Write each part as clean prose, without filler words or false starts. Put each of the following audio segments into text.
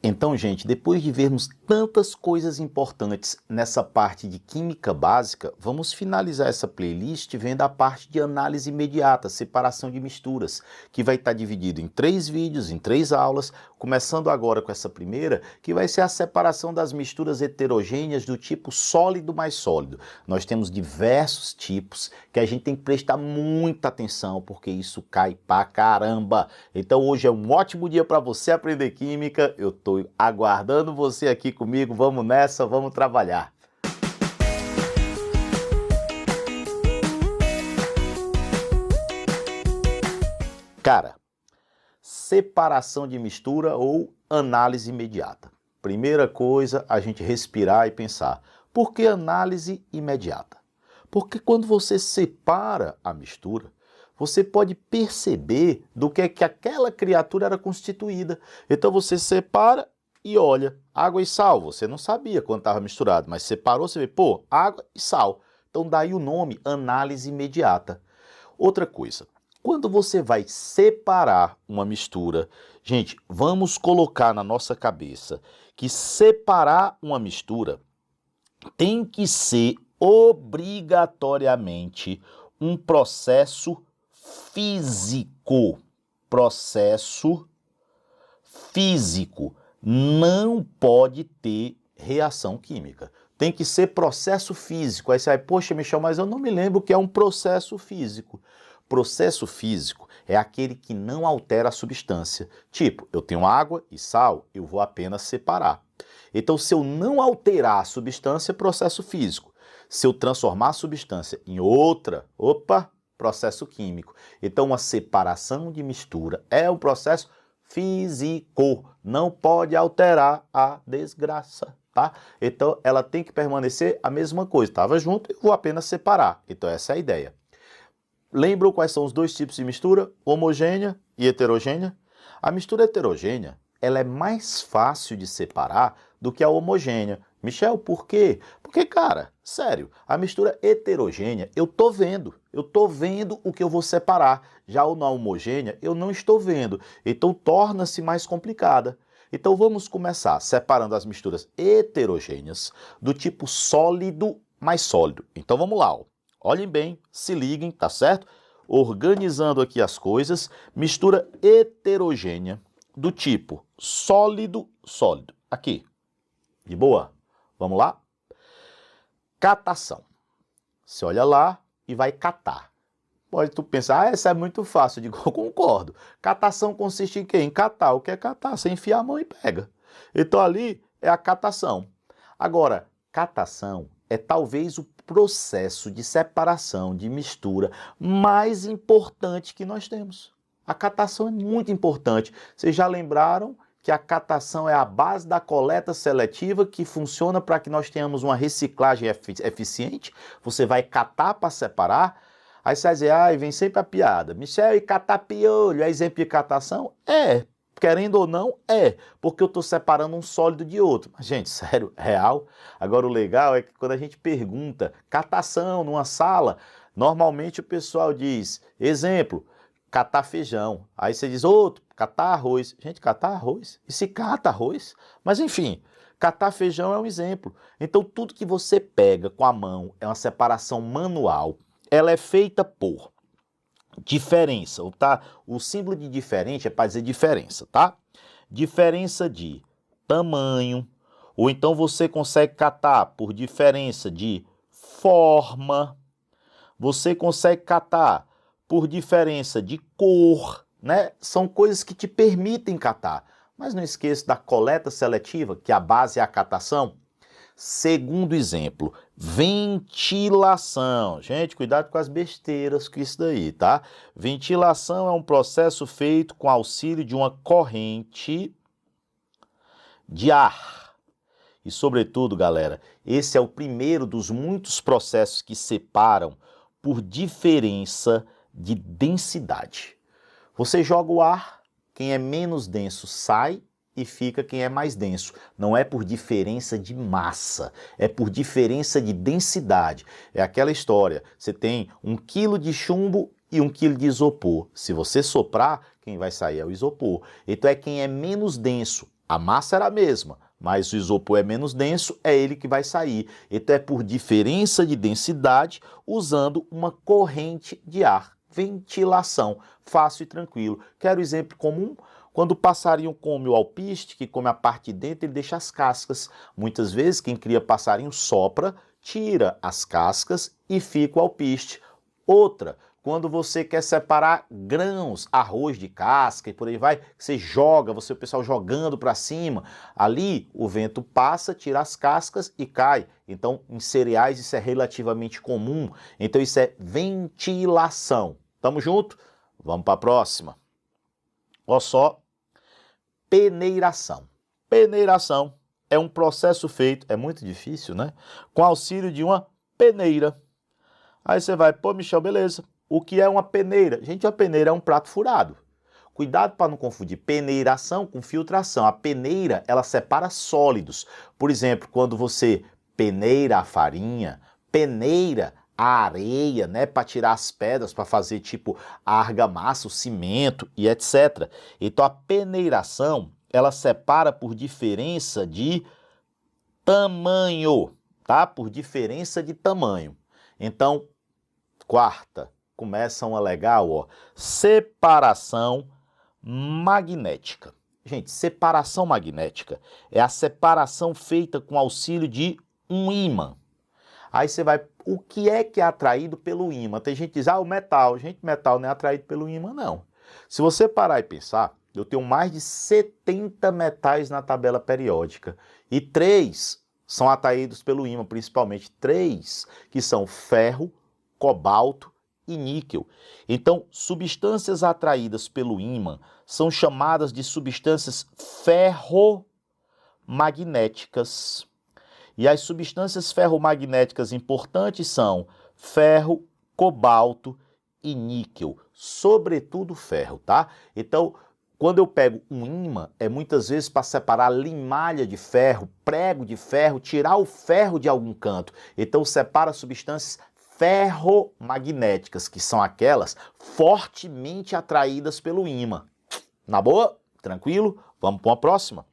Então, gente, depois de vermos tantas coisas importantes nessa parte de química básica, vamos finalizar essa playlist vendo a parte de análise imediata, separação de misturas, que vai estar dividido em 3 vídeos, em 3 aulas, começando agora com essa primeira, que vai ser a separação das misturas heterogêneas do tipo sólido mais sólido. Nós temos diversos tipos que a gente tem que prestar muita atenção, porque isso cai pra caramba. Então hoje é um ótimo dia para você aprender química. Eu estou aguardando você aqui comigo. Vamos nessa, vamos trabalhar. Cara, separação de mistura ou análise imediata. Primeira coisa, a gente respirar e pensar. Por que análise imediata? Porque quando você separa a mistura, você pode perceber do que é que aquela criatura era constituída. Então você separa e olha, água e sal, você não sabia quando estava misturado, mas separou, você vê, pô, água e sal. Então daí o nome, análise imediata. Outra coisa, quando você vai separar uma mistura, gente, vamos colocar na nossa cabeça que separar uma mistura tem que ser obrigatoriamente um processo físico. Processo físico. Não pode ter reação química. Tem que ser processo físico. Aí você vai, poxa, Michel, mas eu não me lembro o que é um processo físico. Processo físico é aquele que não altera a substância. Tipo, eu tenho água e sal, eu vou apenas separar. Então, se eu não alterar a substância, é processo físico. Se eu transformar a substância em outra, processo químico. Então, uma separação de mistura é um processo físico. Não pode alterar a desgraça, tá? Então, ela tem que permanecer a mesma coisa. Estava junto, eu vou apenas separar. Então, essa é a ideia. Lembram quais são os dois tipos de mistura? Homogênea e heterogênea? A mistura heterogênea, ela é mais fácil de separar do que a homogênea. Michel, por quê? Porque, cara, sério, a mistura heterogênea, eu tô vendo o que eu vou separar. Já o na homogênea, eu não estou vendo. Então, torna-se mais complicada. Então, vamos começar separando as misturas heterogêneas do tipo sólido mais sólido. Então, vamos lá, ó. Olhem bem, se liguem, tá certo? Organizando aqui as coisas, mistura heterogênea do tipo sólido, sólido. Aqui, de boa? Vamos lá? Catação. Você olha lá e vai catar. Pode tu pensar, essa é muito fácil. Eu digo, eu concordo. Catação consiste em quê? Em catar. O que é catar? Você enfia a mão e pega. Então ali é a catação. Agora, catação é talvez o processo de separação, de mistura mais importante que nós temos. A catação é muito importante. Vocês já lembraram que a catação é a base da coleta seletiva que funciona para que nós tenhamos uma reciclagem eficiente? Você vai catar para separar, aí você vai dizer, vem sempre a piada. Michel, e catar piolho é exemplo de catação? É. Querendo ou não, porque eu estou separando um sólido de outro. Mas, gente, sério, real? Agora, o legal é que quando a gente pergunta catação numa sala, normalmente o pessoal diz, exemplo, catar feijão. Aí você diz, outro, catar arroz. Gente, catar arroz? E se cata arroz? Mas, enfim, catar feijão é um exemplo. Então, tudo que você pega com a mão é uma separação manual. Ela é feita por diferença, tá? O símbolo de diferente é para dizer diferença, tá? Diferença de tamanho, ou então você consegue catar por diferença de forma, você consegue catar por diferença de cor, né? São coisas que te permitem catar. Mas não esqueça da coleta seletiva, que a base é a catação. Segundo exemplo, ventilação. Gente, cuidado com as besteiras com isso daí, tá? Ventilação é um processo feito com auxílio de uma corrente de ar. E, sobretudo, galera, esse é o primeiro dos muitos processos que separam por diferença de densidade. Você joga o ar, quem é menos denso sai, e fica quem é mais denso. Não é por diferença de massa, é por diferença de densidade. É aquela história, você tem 1 quilo de chumbo e 1 quilo de isopor. Se você soprar, quem vai sair é o isopor. Então é quem é menos denso. A massa era a mesma, mas o isopor é menos denso, é ele que vai sair. Então é por diferença de densidade, usando uma corrente de ar. Ventilação, fácil e tranquilo. Quero exemplo comum? Quando o passarinho come o alpiste, que come a parte de dentro, ele deixa as cascas. Muitas vezes quem cria passarinho sopra, tira as cascas e fica o alpiste. Outra, quando você quer separar grãos, arroz de casca e por aí vai, você joga, o pessoal jogando para cima, ali o vento passa, tira as cascas e cai. Então, em cereais isso é relativamente comum. Então, isso é ventilação. Tamo junto? Vamos para a próxima. Olha só, peneiração. Peneiração é um processo feito, é muito difícil, né? Com auxílio de uma peneira. Aí você vai, pô, Michel, beleza. O que é uma peneira? Gente, a peneira é um prato furado. Cuidado para não confundir peneiração com filtração. A peneira, ela separa sólidos. Por exemplo, quando você peneira a farinha, peneira a areia, né, para tirar as pedras, para fazer tipo a argamassa, o cimento e etc. Então a peneiração, ela separa por diferença de tamanho, tá? Por diferença de tamanho. Então, quarta, começa uma legal, ó, separação magnética. Gente, separação magnética é a separação feita com auxílio de um ímã. Aí você vai, o que é atraído pelo ímã? Tem gente que diz, o metal. Gente, metal não é atraído pelo ímã, não. Se você parar e pensar, eu tenho mais de 70 metais na tabela periódica e 3 são atraídos pelo ímã, principalmente 3 que são ferro, cobalto e níquel. Então, substâncias atraídas pelo ímã são chamadas de substâncias ferromagnéticas. E as substâncias ferromagnéticas importantes são ferro, cobalto e níquel, sobretudo ferro, tá? Então, quando eu pego um ímã, é muitas vezes para separar limalha de ferro, prego de ferro, tirar o ferro de algum canto. Então, separa substâncias ferromagnéticas, que são aquelas fortemente atraídas pelo ímã. Na boa? Tranquilo? Vamos para uma próxima?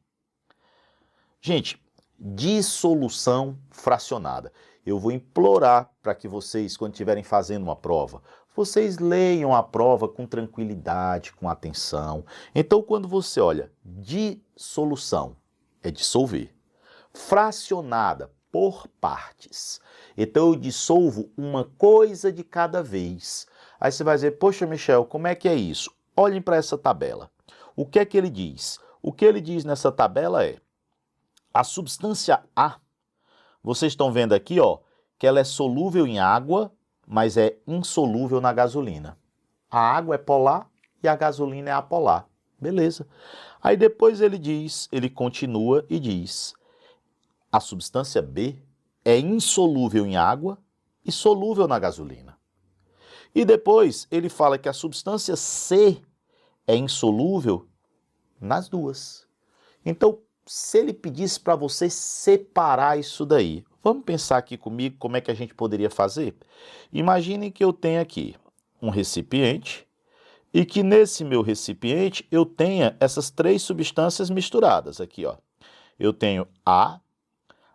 Gente, dissolução fracionada. Eu vou implorar para que vocês, quando estiverem fazendo uma prova, vocês leiam a prova com tranquilidade, com atenção. Então, quando você olha dissolução, é dissolver. Fracionada, por partes. Então, eu dissolvo uma coisa de cada vez. Aí você vai dizer, poxa, Michel, como é que é isso? Olhem para essa tabela. O que é que ele diz? O que ele diz nessa tabela é a substância A, vocês estão vendo aqui, ó, que ela é solúvel em água, mas é insolúvel na gasolina. A água é polar e a gasolina é apolar. Beleza. Aí depois ele diz, ele continua e diz, a substância B é insolúvel em água e solúvel na gasolina. E depois ele fala que a substância C é insolúvel nas duas. Então, se ele pedisse para você separar isso daí, vamos pensar aqui comigo como é que a gente poderia fazer? Imagine que eu tenho aqui um recipiente e que nesse meu recipiente eu tenha essas 3 substâncias misturadas aqui, ó. Eu tenho A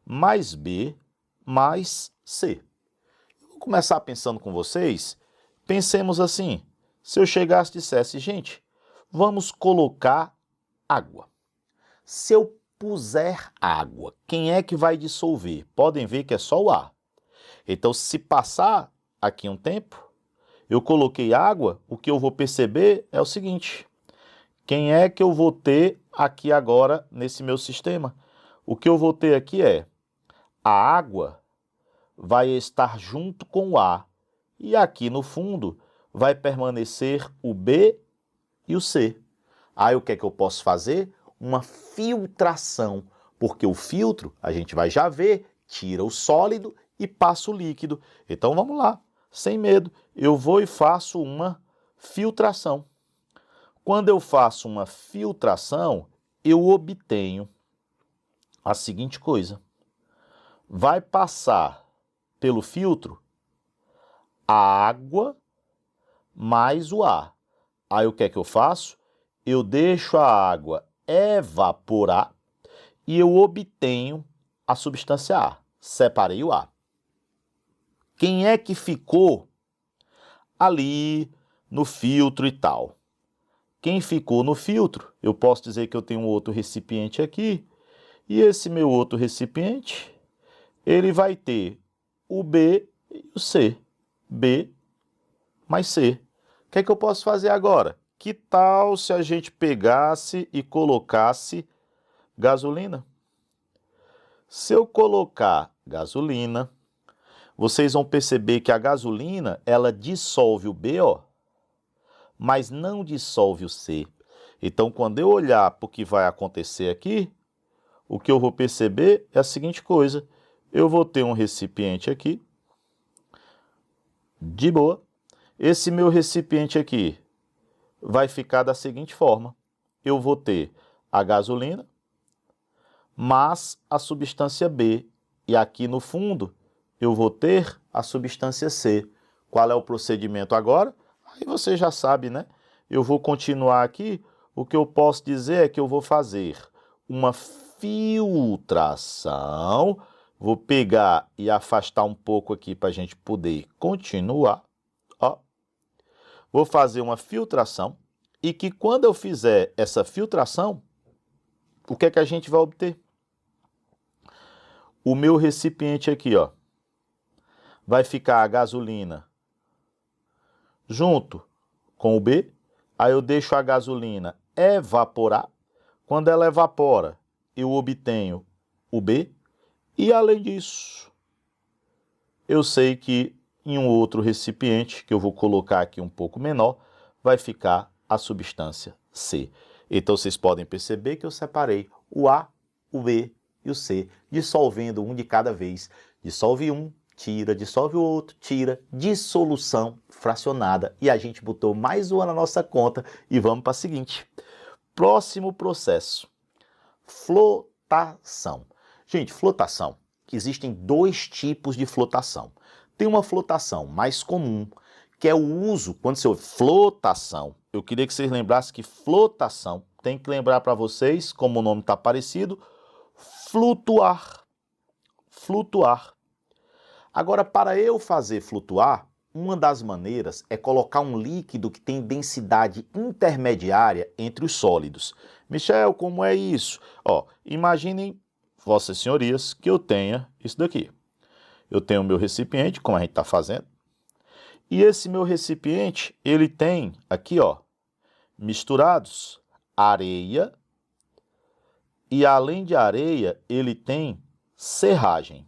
mais B mais C. Vou começar pensando com vocês. Pensemos assim, se eu chegasse e dissesse, gente, vamos colocar água. Se eu puser água, quem é que vai dissolver? Podem ver que é só o ar. Então, se passar aqui um tempo, eu coloquei água, o que eu vou perceber é o seguinte, quem é que eu vou ter aqui agora nesse meu sistema? O que eu vou ter aqui é a água vai estar junto com o A. E aqui no fundo vai permanecer o B e o C. Aí o que é que eu posso fazer? Uma filtração, porque o filtro, a gente vai já ver, tira o sólido e passa o líquido. Então vamos lá, sem medo, eu vou e faço uma filtração. Quando eu faço uma filtração, eu obtenho a seguinte coisa. Vai passar pelo filtro a água mais o ar. Aí o que é que eu faço? Eu deixo a água evaporar e eu obtenho a substância A. Separei o A. Quem é que ficou ali no filtro e tal? Quem ficou no filtro, eu posso dizer que eu tenho um outro recipiente aqui, e esse meu outro recipiente, ele vai ter o B e o C. B mais C. O que é que eu posso fazer agora? Que tal se a gente pegasse e colocasse gasolina? Se eu colocar gasolina, vocês vão perceber que a gasolina, ela dissolve o BO, mas não dissolve o C. Então, quando eu olhar para o que vai acontecer aqui, o que eu vou perceber é a seguinte coisa. Eu vou ter um recipiente aqui, de boa. Esse meu recipiente aqui vai ficar da seguinte forma. Eu vou ter a gasolina, mas a substância B. E aqui no fundo, eu vou ter a substância C. Qual é o procedimento agora? Aí você já sabe, né? Eu vou continuar aqui. O que eu posso dizer é que eu vou fazer uma filtração. Vou pegar e afastar um pouco aqui para a gente poder continuar. Ó. Vou fazer uma filtração e que quando eu fizer essa filtração, o que é que a gente vai obter? O meu recipiente aqui, ó, vai ficar a gasolina junto com o B. Aí eu deixo a gasolina evaporar. Quando ela evapora, eu obtenho o B. E além disso, eu sei que em um outro recipiente, que eu vou colocar aqui um pouco menor, vai ficar a substância C. Então vocês podem perceber que eu separei o A, o B e o C, dissolvendo um de cada vez. Dissolve um, tira, dissolve o outro, tira, dissolução fracionada. E a gente botou mais uma na nossa conta e vamos para a seguinte. Próximo processo, flotação. Gente, flotação, existem dois tipos de flotação. Tem uma flotação mais comum, que é o uso, quando você ouve flotação, eu queria que vocês lembrassem que flotação, tem que lembrar para vocês, como o nome está parecido, flutuar. Flutuar. Agora, para eu fazer flutuar, uma das maneiras é colocar um líquido que tem densidade intermediária entre os sólidos. Michel, como é isso? Ó, imaginem, vossas senhorias, que eu tenha isso daqui. Eu tenho o meu recipiente, como a gente está fazendo, e esse meu recipiente, ele tem aqui, ó, misturados areia, e além de areia, ele tem serragem.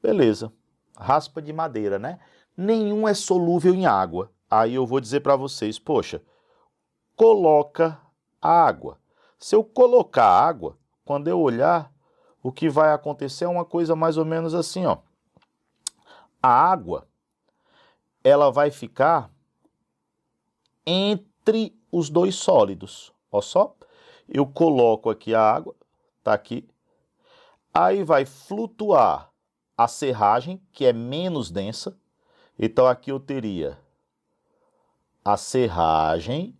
Beleza. Raspa de madeira, né? Nenhum é solúvel em água. Aí eu vou dizer para vocês, poxa, coloca a água. Se eu colocar a água, quando eu olhar, o que vai acontecer é uma coisa mais ou menos assim, ó. A água, ela vai ficar entre os dois sólidos. Ó só, eu coloco aqui a água, tá aqui. Aí vai flutuar a serragem, que é menos densa. Então, aqui eu teria a serragem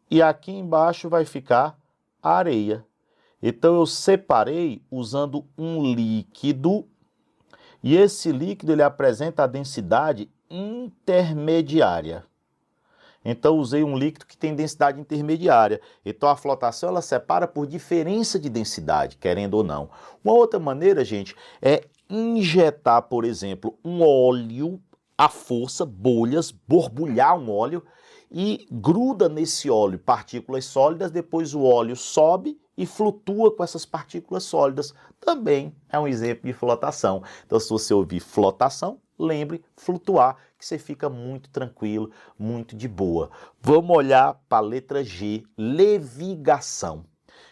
e aqui embaixo vai ficar a areia. Então, eu separei usando um líquido e esse líquido ele apresenta a densidade intermediária. Então, usei um líquido que tem densidade intermediária. Então, a flotação ela separa por diferença de densidade, querendo ou não. Uma outra maneira, gente, é injetar, por exemplo, um óleo à força, bolhas, borbulhar um óleo e gruda nesse óleo partículas sólidas, depois o óleo sobe e flutua com essas partículas sólidas. Também é um exemplo de flotação. Então, se você ouvir flotação, lembre flutuar, que você fica muito tranquilo, muito de boa. Vamos olhar para a letra G, levigação,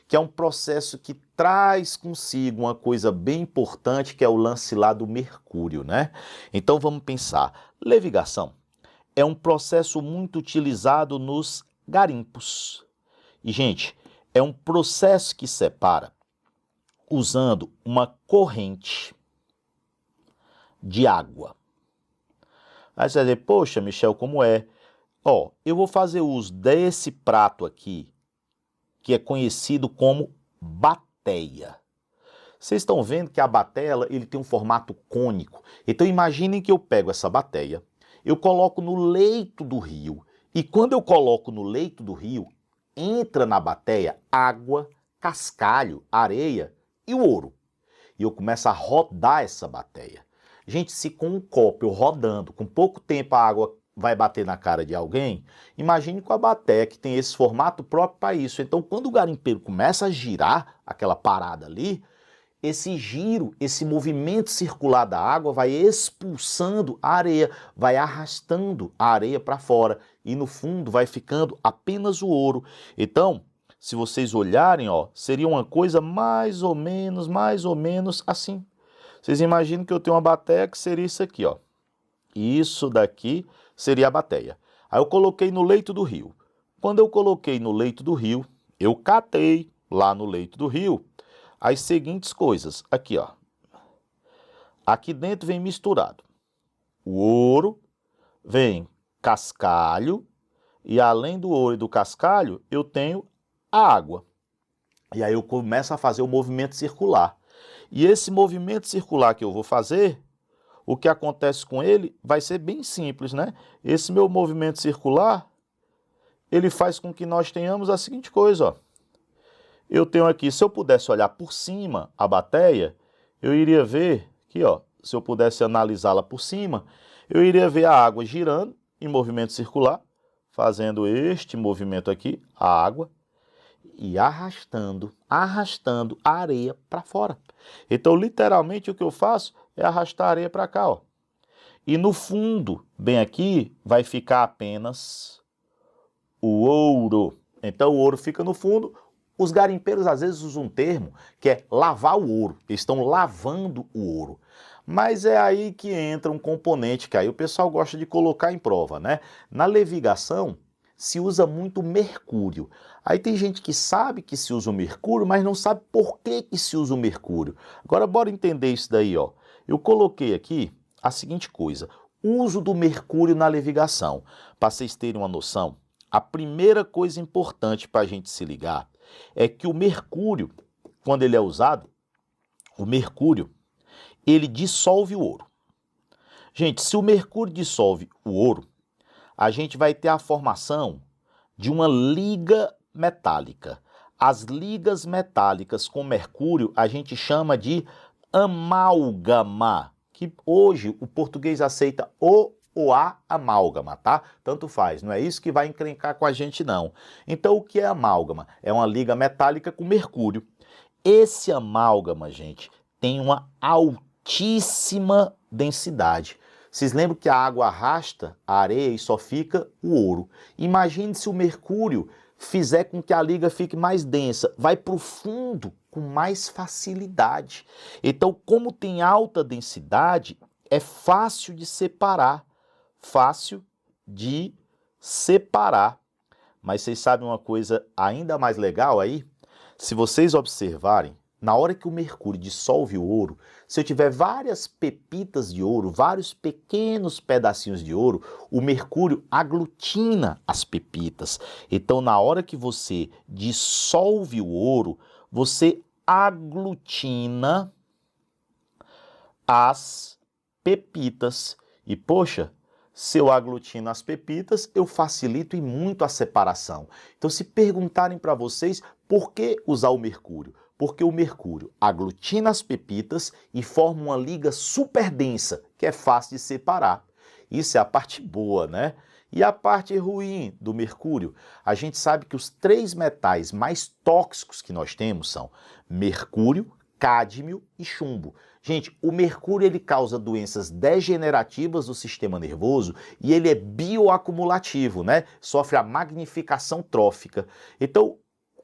que é um processo que traz consigo uma coisa bem importante, que é o lance lá do mercúrio, né? Então vamos pensar. Levigação é um processo muito utilizado nos garimpos. E, gente, é um processo que separa usando uma corrente de água. Aí você vai dizer, poxa, Michel, como é? Ó, eu vou fazer uso desse prato aqui que é conhecido como bateia. Vocês estão vendo que a bateia ele tem um formato cônico. Então imaginem que eu pego essa bateia, eu coloco no leito do rio, e quando eu coloco no leito do rio, entra na bateia água, cascalho, areia e o ouro. E eu começo a rodar essa bateia. Gente, se com um copo eu rodando, com pouco tempo a água vai bater na cara de alguém, imagine com a bateia que tem esse formato próprio para isso. Então quando o garimpeiro começa a girar aquela parada ali, esse giro, esse movimento circular da água vai expulsando a areia, vai arrastando a areia para fora e no fundo vai ficando apenas o ouro. Então, se vocês olharem, ó, seria uma coisa mais ou menos assim. Vocês imaginam que eu tenho uma bateia que seria isso aqui, ó. Isso daqui seria a bateia. Aí eu coloquei no leito do rio. Quando eu coloquei no leito do rio, eu catei lá no leito do rio as seguintes coisas, aqui ó, aqui dentro vem misturado o ouro, vem cascalho, e além do ouro e do cascalho, eu tenho a água. E aí eu começo a fazer o movimento circular. E esse movimento circular que eu vou fazer, o que acontece com ele vai ser bem simples, né? Esse meu movimento circular, ele faz com que nós tenhamos a seguinte coisa, ó. Eu tenho aqui, se eu pudesse olhar por cima a bateia, eu iria ver aqui, ó, se eu pudesse analisá-la por cima, eu iria ver a água girando em movimento circular, fazendo este movimento aqui, a água, e arrastando a areia para fora. Então, literalmente, o que eu faço é arrastar a areia para cá, ó. E no fundo, bem aqui, vai ficar apenas o ouro. Então, o ouro fica no fundo. Os garimpeiros às vezes usam um termo que é lavar o ouro. Eles estão lavando o ouro. Mas é aí que entra um componente que aí o pessoal gosta de colocar em prova, né? Na levigação se usa muito mercúrio. Aí tem gente que sabe que se usa o mercúrio, mas não sabe por que se usa o mercúrio. Agora bora entender isso daí, ó. Eu coloquei aqui a seguinte coisa: uso do mercúrio na levigação. Para vocês terem uma noção, a primeira coisa importante para a gente se ligar é que o mercúrio, quando ele é usado, o mercúrio, ele dissolve o ouro. Gente, se o mercúrio dissolve o ouro, a gente vai ter a formação de uma liga metálica. As ligas metálicas com mercúrio a gente chama de amálgama, que hoje o português aceita o ou a amálgama, tá? Tanto faz, não é isso que vai encrencar com a gente não. Então o que é amálgama? É uma liga metálica com mercúrio. Esse amálgama, gente, tem uma altíssima densidade. Vocês lembram que a água arrasta a areia e só fica o ouro. Imagine se o mercúrio fizer com que a liga fique mais densa, vai para o fundo com mais facilidade. Então, como tem alta densidade, é fácil de separar. Fácil de separar. Mas vocês sabem uma coisa ainda mais legal aí? Se vocês observarem, na hora que o mercúrio dissolve o ouro, se eu tiver várias pepitas de ouro, vários pequenos pedacinhos de ouro, o mercúrio aglutina as pepitas. Então, na hora que você dissolve o ouro, você aglutina as pepitas. E, poxa, se eu aglutino as pepitas, eu facilito e muito a separação. Então, se perguntarem para vocês por que usar o mercúrio, porque o mercúrio aglutina as pepitas e forma uma liga super densa, que é fácil de separar. Isso é a parte boa, né? E a parte ruim do mercúrio? A gente sabe que os 3 metais mais tóxicos que nós temos são mercúrio, cádmio e chumbo. Gente, o mercúrio ele causa doenças degenerativas do sistema nervoso e ele é bioacumulativo, né? Sofre a magnificação trófica. Então,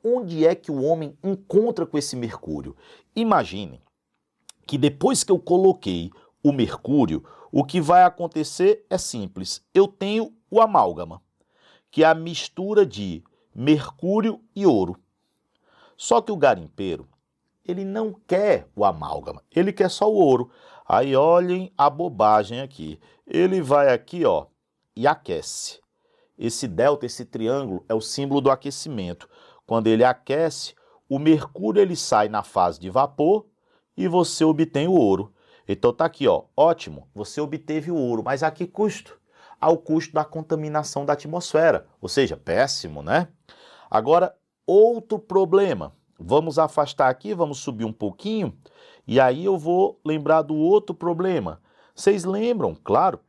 onde é que o homem encontra com esse mercúrio? Imagine que depois que eu coloquei o mercúrio, o que vai acontecer é simples. Eu tenho o amálgama, que é a mistura de mercúrio e ouro. Só que o garimpeiro, ele não quer o amálgama, ele quer só o ouro. Aí olhem a bobagem aqui. Ele vai aqui, ó, e aquece. Esse delta, esse triângulo, é o símbolo do aquecimento. quando ele aquece, o mercúrio ele sai na fase de vapor e você obtém o ouro. Então tá aqui, ó, ótimo, você obteve o ouro, mas a que custo? Ao custo da contaminação da atmosfera, ou seja, péssimo, né? Agora, outro problema, vamos afastar aqui, vamos subir um pouquinho, e aí eu vou lembrar do outro problema. Vocês lembram, claro,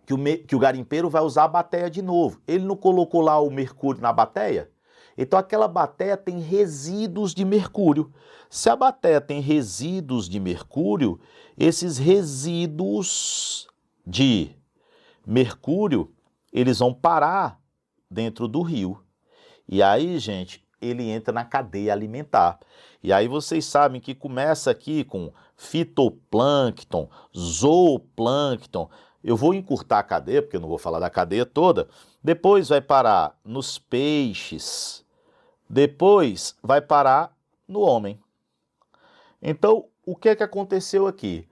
que o garimpeiro vai usar a bateia de novo. Ele não colocou lá o mercúrio na bateia? Então aquela bateia tem resíduos de mercúrio. Se a bateia tem resíduos de mercúrio, esses resíduos de mercúrio, eles vão parar dentro do rio. E aí, gente, ele entra na cadeia alimentar. E aí vocês sabem que começa aqui com fitoplâncton, zooplâncton. Eu vou encurtar a cadeia, porque eu não vou falar da cadeia toda. Depois vai parar nos peixes. Depois vai parar no homem. Então, o que é que aconteceu aqui?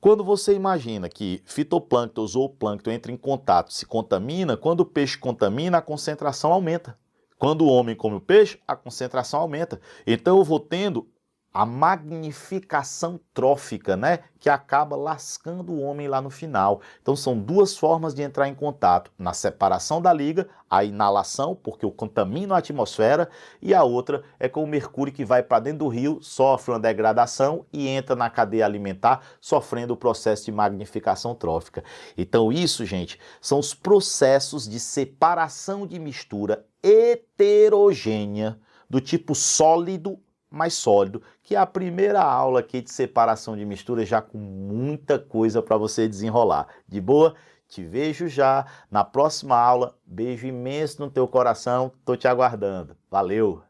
Quando você imagina que fitoplâncton ou zooplâncton entra em contato, se contamina, quando o peixe contamina, a concentração aumenta. Quando o homem come o peixe, a concentração aumenta. Então eu vou tendo a magnificação trófica, né? Que acaba lascando o homem lá no final. Então são duas formas de entrar em contato. Na separação da liga, a inalação, porque eu contamino a atmosfera, e a outra é com o mercúrio que vai para dentro do rio, sofre uma degradação e entra na cadeia alimentar, sofrendo o processo de magnificação trófica. Então isso, gente, são os processos de separação de mistura heterogênea do tipo sólido mais sólido, que é a primeira aula aqui de separação de mistura, já com muita coisa para você desenrolar. De boa? Te vejo já na próxima aula. Beijo imenso no teu coração, tô te aguardando. Valeu!